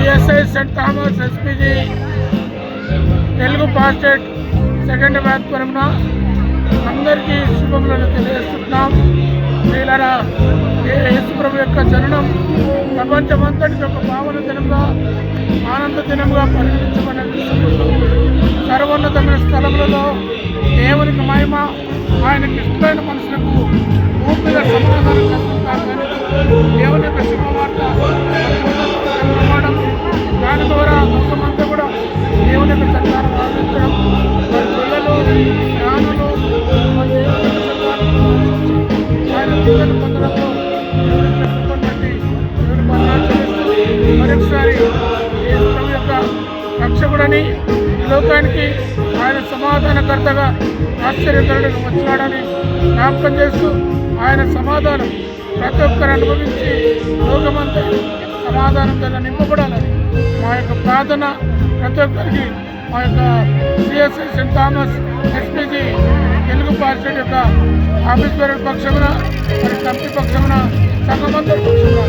CSI Saint Thomas SPG Telugu pastorate second batch తరఫున అందరికీ శుభములను తెలియజేస్తున్నాం. వీళ్ళరా యేసుప్రభు యొక్క జననం ప్రపంచమంతటికి ఒక పావన దినంగా ఆనంద దినంగా పరిగణించబడిన సర్వోన్నతమైన స్థలములలో దేవునికి మహిమ, ఆయనకి ఇష్టమైన మనుషులకు పూర్తిగా సమాధానం కలుగుతారు. దేవుని యొక్క శుభవార్త ప్రమాణం, దాని ద్వారా మొత్తమంతా కూడా దేవుని యొక్క చట్టాన్ని పాటించడం, వారి పిల్లలు జ్ఞానులు ఆయన పిల్లలు పొందడంలో బట్టి మరొకసారి యేసు యొక్క రక్షకుడని లోకానికి ఆయన సమాధానకర్తగా ఆశ్చర్యకరుడిగా వచ్చినాడని జ్ఞాపకం చేస్తూ ఆయన సమాధానం ప్రతి ఒక్కరు అనుభవించి లోకమంతా సమాధానం కన్నా నింపబడాలని మా యొక్క ప్రార్థన. ప్రతి ఒక్కరికి మా యొక్క CSI Saint Thomas SPG Telugu pastorate యొక్క ఆఫీస్ బేరర్ పక్షమున, మరి కమిటీ పక్షమున, సంఘమందరి పక్షమున